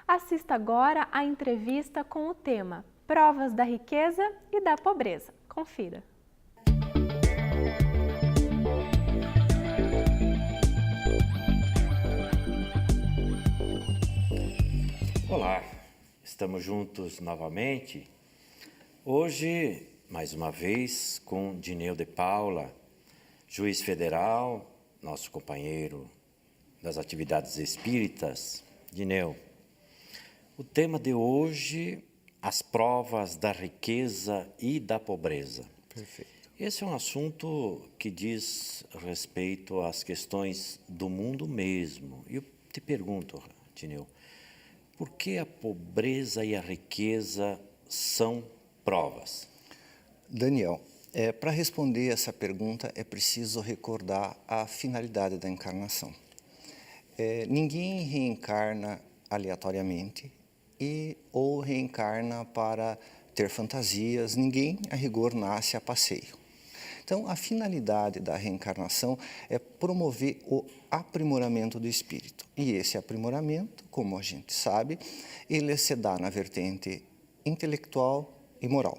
Assista agora a entrevista com o tema Provas da Riqueza e da Pobreza. Confira. Olá, estamos juntos novamente. Hoje, mais uma vez, com Dineu de Paula, juiz federal, nosso companheiro das atividades espíritas. Dineu, o tema de hoje, as provas da riqueza e da pobreza. Perfeito. Esse é um assunto que diz respeito às questões do mundo mesmo. E eu te pergunto, Dineu, por que a pobreza e a riqueza são provas? Daniel, para responder essa pergunta é preciso recordar a finalidade da encarnação. Ninguém reencarna aleatoriamente ou reencarna para ter fantasias, ninguém, a rigor, nasce a passeio. Então, a finalidade da reencarnação é promover o aprimoramento do espírito. E esse aprimoramento, como a gente sabe, ele se dá na vertente intelectual e moral.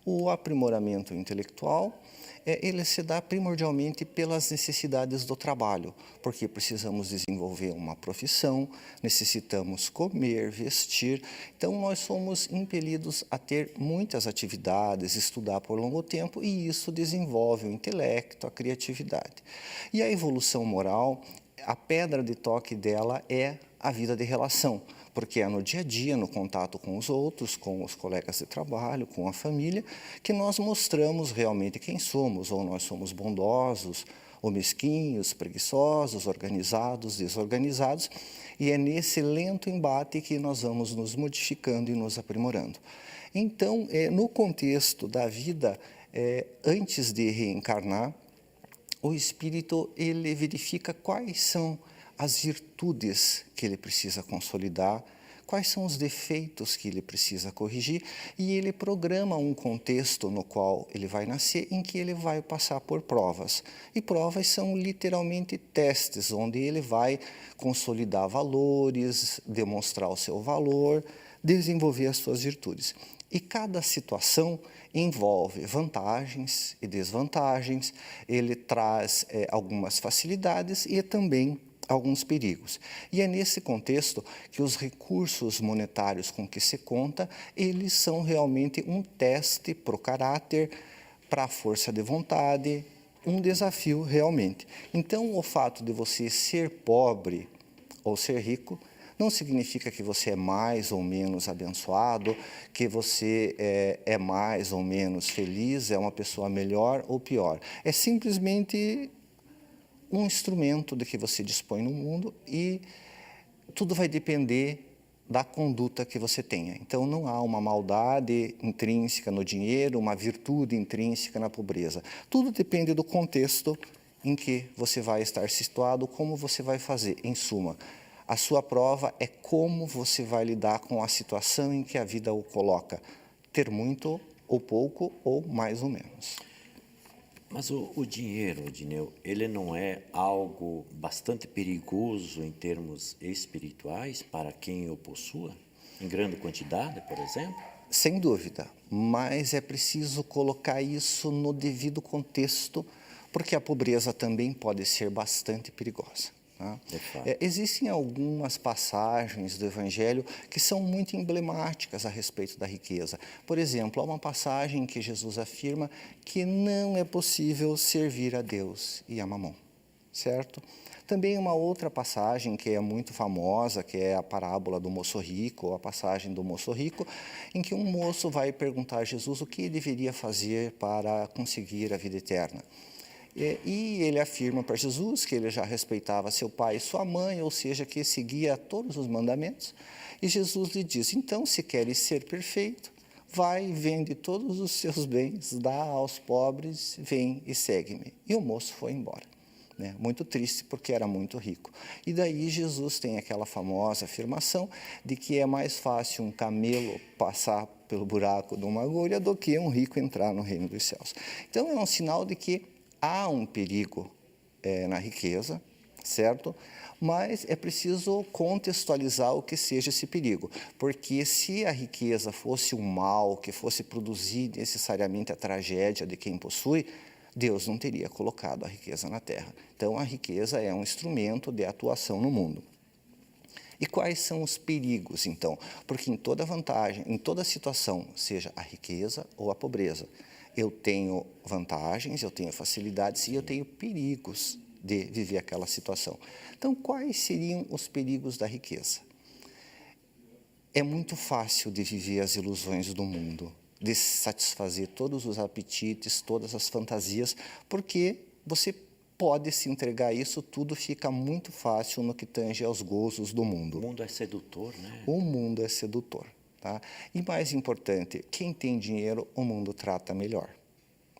O aprimoramento intelectual, ele se dá primordialmente pelas necessidades do trabalho, porque precisamos desenvolver uma profissão, necessitamos comer, vestir. Então, nós somos impelidos a ter muitas atividades, estudar por longo tempo, e isso desenvolve o intelecto, a criatividade. E a evolução moral, a pedra de toque dela é a vida de relação, porque é no dia a dia, no contato com os outros, com os colegas de trabalho, com a família, que nós mostramos realmente quem somos, ou nós somos bondosos, ou mesquinhos, preguiçosos, organizados, desorganizados, e é nesse lento embate que nós vamos nos modificando e nos aprimorando. Então, no contexto da vida, antes de reencarnar, o espírito ele verifica quais são as virtudes que ele precisa consolidar, quais são os defeitos que ele precisa corrigir, e ele programa um contexto no qual ele vai nascer, em que ele vai passar por provas. E provas são literalmente testes, onde ele vai consolidar valores, demonstrar o seu valor, desenvolver as suas virtudes. E cada situação envolve vantagens e desvantagens, ele traz algumas facilidades e também alguns perigos. E é nesse contexto que os recursos monetários com que se conta, eles são realmente um teste para o caráter, para a força de vontade, um desafio realmente. Então, o fato de você ser pobre ou ser rico, não significa que você é mais ou menos abençoado, que você é mais ou menos feliz, é uma pessoa melhor ou pior. É simplesmente um instrumento de que você dispõe no mundo e tudo vai depender da conduta que você tenha. Então, não há uma maldade intrínseca no dinheiro, uma virtude intrínseca na pobreza. Tudo depende do contexto em que você vai estar situado, como você vai fazer. Em suma, a sua prova é como você vai lidar com a situação em que a vida o coloca. Ter muito ou pouco, ou mais ou menos. Mas o dinheiro, Dineu, ele não é algo bastante perigoso em termos espirituais para quem o possua? Em grande quantidade, por exemplo? Sem dúvida, mas é preciso colocar isso no devido contexto, porque a pobreza também pode ser bastante perigosa. Existem algumas passagens do Evangelho que são muito emblemáticas a respeito da riqueza. Por exemplo, há uma passagem que Jesus afirma que não é possível servir a Deus e a Mamon, certo? Também uma outra passagem que é muito famosa, que é a parábola do moço rico, ou a passagem do moço rico, em que um moço vai perguntar a Jesus o que ele deveria fazer para conseguir a vida eterna. E ele afirma para Jesus que ele já respeitava seu pai e sua mãe, ou seja, que seguia todos os mandamentos. E Jesus lhe diz, então, se queres ser perfeito, vai, vende todos os seus bens, dá aos pobres, vem e segue-me. E o moço foi embora. Muito triste, porque era muito rico. E daí Jesus tem aquela famosa afirmação de que é mais fácil um camelo passar pelo buraco de uma agulha do que um rico entrar no reino dos céus. Então, é um sinal de que há um perigo na riqueza, certo? Mas é preciso contextualizar o que seja esse perigo, porque se a riqueza fosse um mal que fosse produzir necessariamente a tragédia de quem possui, Deus não teria colocado a riqueza na terra. Então, a riqueza é um instrumento de atuação no mundo. E quais são os perigos, então? Porque em toda vantagem, em toda situação, seja a riqueza ou a pobreza, eu tenho vantagens, eu tenho facilidades e eu tenho perigos de viver aquela situação. Então, quais seriam os perigos da riqueza? É muito fácil de viver as ilusões do mundo, de satisfazer todos os apetites, todas as fantasias, porque você pode se entregar a isso, tudo fica muito fácil no que tange aos gozos do mundo. O mundo é sedutor, né? O mundo é sedutor, tá? E mais importante, quem tem dinheiro, o mundo trata melhor,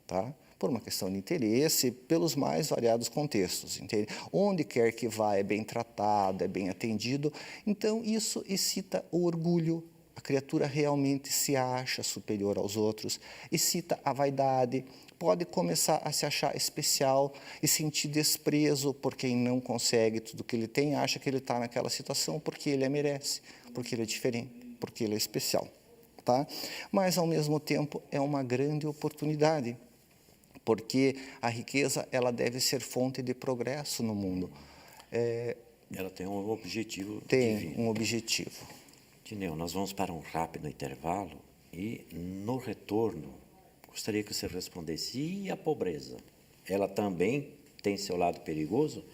tá? Por uma questão de interesse, pelos mais variados contextos, entende? Onde quer que vá é bem tratado, é bem atendido, então isso excita o orgulho, a criatura realmente se acha superior aos outros, excita a vaidade, pode começar a se achar especial e sentir desprezo por quem não consegue tudo que ele tem, acha que ele está naquela situação porque ele a merece, porque ele é diferente, porque ele é especial, tá? Mas, ao mesmo tempo, é uma grande oportunidade, porque a riqueza ela deve ser fonte de progresso no mundo. Ela tem um objetivo Tem divino. um objetivo. Tineu, nós vamos para um rápido intervalo e, no retorno, gostaria que você respondesse. E a pobreza? Ela também tem seu lado perigoso?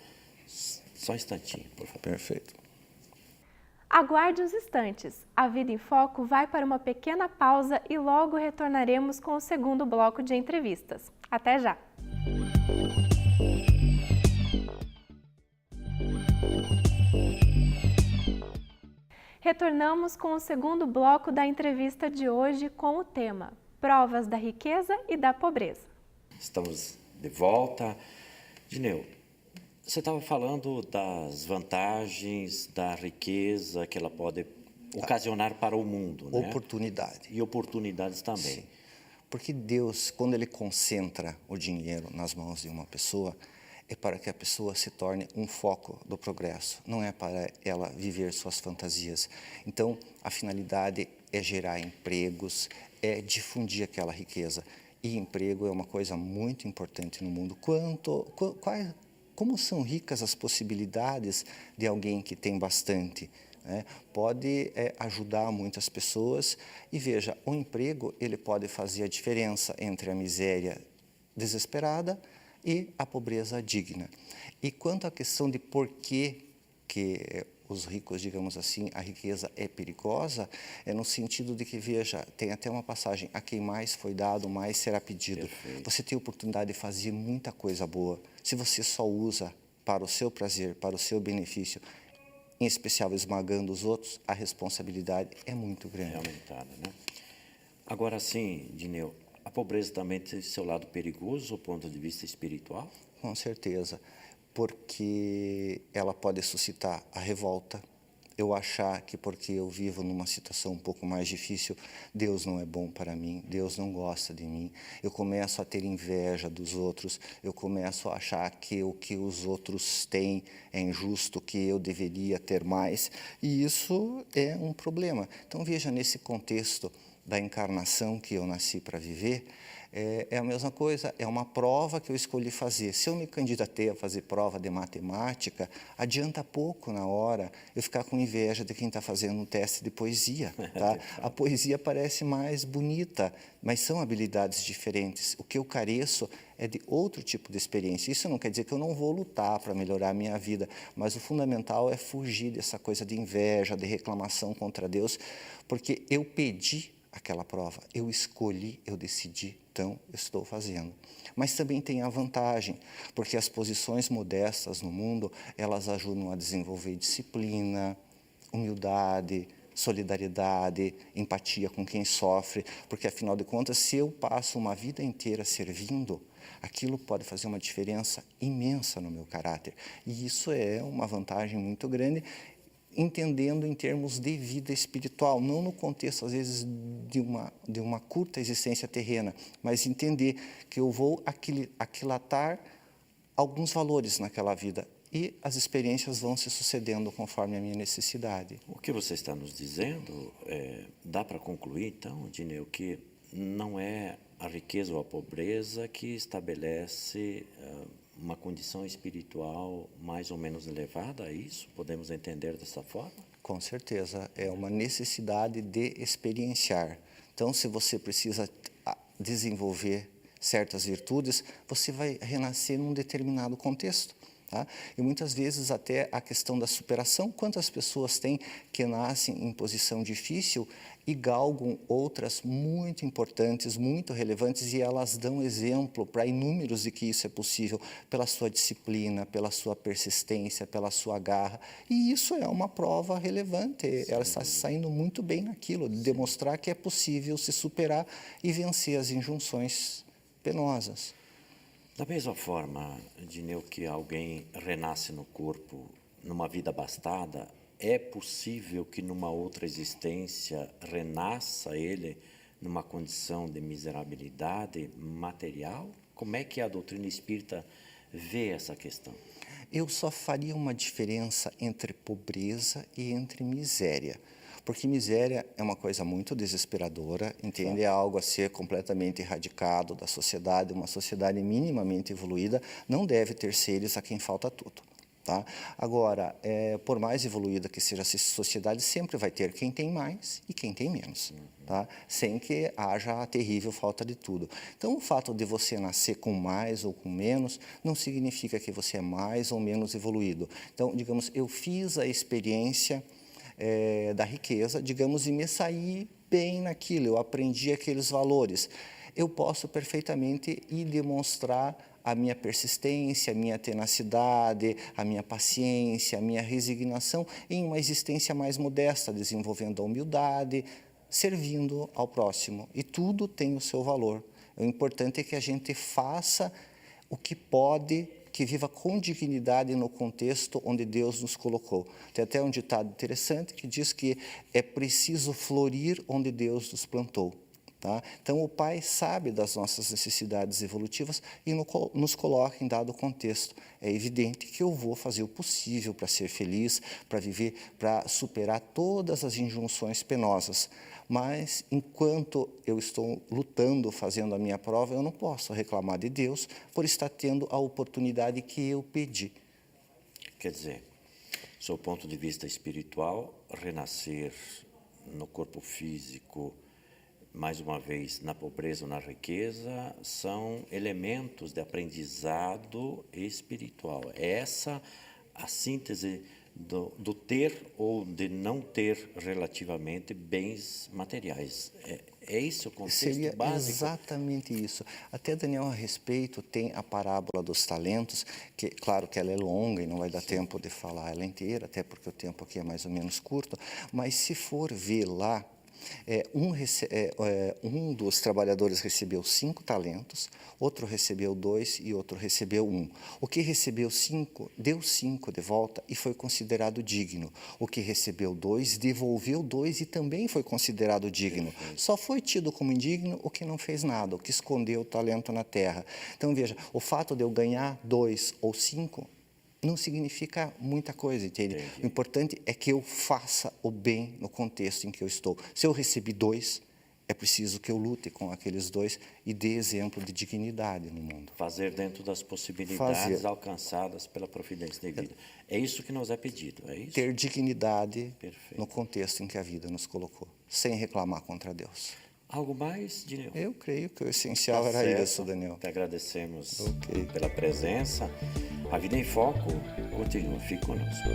Só um instantinho, por favor. Perfeito. Aguarde uns instantes. A Vida em Foco vai para uma pequena pausa e logo retornaremos com o segundo bloco de entrevistas. Até já! Retornamos com o segundo bloco da entrevista de hoje com o tema Provas da Riqueza e da Pobreza. Estamos de volta. Dineu, você estava falando das vantagens da riqueza que ela pode ocasionar para o mundo, né? Oportunidade. E oportunidades também. Sim. Porque Deus, quando Ele concentra o dinheiro nas mãos de uma pessoa, é para que a pessoa se torne um foco do progresso, não é para ela viver suas fantasias. Então, a finalidade é gerar empregos, é difundir aquela riqueza. E emprego é uma coisa muito importante no mundo. Como são ricas as possibilidades de alguém que tem bastante, né? Pode ajudar muitas pessoas. E veja, o emprego ele pode fazer a diferença entre a miséria desesperada e a pobreza digna. E quanto à questão de por que os ricos, digamos assim, a riqueza é perigosa, é no sentido de que, veja, tem até uma passagem, a quem mais foi dado, mais será pedido. Perfeito. Você tem a oportunidade de fazer muita coisa boa. Se você só usa para o seu prazer, para o seu benefício, em especial esmagando os outros, a responsabilidade é muito grande. É aumentada, né? Agora sim, Dineu, a pobreza também tem seu lado perigoso do ponto de vista espiritual? Com certeza, porque ela pode suscitar a revolta, eu achar que porque eu vivo numa situação um pouco mais difícil, Deus não é bom para mim, Deus não gosta de mim, eu começo a ter inveja dos outros, eu começo a achar que o que os outros têm é injusto, que eu deveria ter mais, e isso é um problema. Então veja, nesse contexto da encarnação que eu nasci para viver, é a mesma coisa, é uma prova que eu escolhi fazer. Se eu me candidatei a fazer prova de matemática, adianta pouco na hora eu ficar com inveja de quem está fazendo um teste de poesia. Tá? A poesia parece mais bonita, mas são habilidades diferentes. O que eu careço é de outro tipo de experiência. Isso não quer dizer que eu não vou lutar para melhorar a minha vida, mas o fundamental é fugir dessa coisa de inveja, de reclamação contra Deus, porque eu pedi aquela prova, eu escolhi, eu decidi, então eu estou fazendo. Mas também tem a vantagem, porque as posições modestas no mundo, elas ajudam a desenvolver disciplina, humildade, solidariedade, empatia com quem sofre, porque afinal de contas, se eu passo uma vida inteira servindo, aquilo pode fazer uma diferença imensa no meu caráter. E isso é uma vantagem muito grande, entendendo em termos de vida espiritual, não no contexto, às vezes, de uma curta existência terrena, mas entender que eu vou aquilatar alguns valores naquela vida e as experiências vão se sucedendo conforme a minha necessidade. O que você está nos dizendo, dá para concluir, então, Dineu, que não é a riqueza ou a pobreza que estabelece uma condição espiritual mais ou menos elevada, é isso? Podemos entender dessa forma? Com certeza, é uma necessidade de experienciar. Então, se você precisa desenvolver certas virtudes, você vai renascer num determinado contexto. Tá? E muitas vezes até a questão da superação, quantas pessoas têm que nascem em posição difícil e galgam outras muito importantes, muito relevantes, e elas dão exemplo para inúmeros de que isso é possível pela sua disciplina, pela sua persistência, pela sua garra. E isso é uma prova relevante, ela está saindo muito bem naquilo, de demonstrar que é possível se superar e vencer as injunções penosas. Da mesma forma, Dineu, que alguém renasce no corpo numa vida abastada, é possível que numa outra existência renasça ele numa condição de miserabilidade material? Como é que a doutrina espírita vê essa questão? Eu só faria uma diferença entre pobreza e entre miséria. Porque miséria é uma coisa muito desesperadora, entende? É algo a ser completamente erradicado da sociedade. Uma sociedade minimamente evoluída não deve ter seres a quem falta tudo. Tá? Agora, por mais evoluída que seja a sociedade, sempre vai ter quem tem mais e quem tem menos, tá? Sem que haja a terrível falta de tudo. Então, o fato de você nascer com mais ou com menos não significa que você é mais ou menos evoluído. Então, digamos, eu fiz a experiência da riqueza, digamos, e me saí bem naquilo, eu aprendi aqueles valores. Eu posso perfeitamente ir demonstrar a minha persistência, a minha tenacidade, a minha paciência, a minha resignação em uma existência mais modesta, desenvolvendo a humildade, servindo ao próximo. E tudo tem o seu valor. O importante é que a gente faça o que pode, que viva com dignidade no contexto onde Deus nos colocou. Tem até um ditado interessante que diz que é preciso florir onde Deus nos plantou. Tá? Então, o Pai sabe das nossas necessidades evolutivas e nos coloca em dado contexto. É evidente que eu vou fazer o possível para ser feliz, para viver, para superar todas as injunções penosas. Mas, enquanto eu estou lutando, fazendo a minha prova, eu não posso reclamar de Deus por estar tendo a oportunidade que eu pedi. Quer dizer, sob o ponto de vista espiritual, renascer no corpo físico, mais uma vez, na pobreza ou na riqueza, são elementos de aprendizado espiritual. É essa a síntese do ter ou de não ter relativamente bens materiais. É esse o contexto Seria básico? Exatamente isso. Até, Daniel, a respeito, tem a parábola dos talentos, que, claro que ela é longa e não vai dar tempo de falar ela inteira, até porque o tempo aqui é mais ou menos curto, mas se for ver lá, um dos trabalhadores recebeu 5 talentos, outro recebeu 2 e outro recebeu 1. O que recebeu 5, deu 5 de volta e foi considerado digno. O que recebeu 2, devolveu 2 e também foi considerado digno. Só foi tido como indigno o que não fez nada, o que escondeu o talento na terra. Então, veja, o fato de eu ganhar 2 ou 5 não significa muita coisa, entende? Entendi. O importante é que eu faça o bem no contexto em que eu estou. Se eu recebi 2, é preciso que eu lute com aqueles 2 e dê exemplo de dignidade no mundo. Fazer dentro das possibilidades Fazer. alcançadas pela providência divina. É isso que nos é pedido, é isso? Ter dignidade Perfeito. no contexto em que a vida nos colocou, sem reclamar contra Deus. Algo mais, Dineu? Eu creio que o essencial Tá era certo. isso, Daniel. Te agradecemos Ok. pela presença. A Vida em Foco continua. Fique conosco.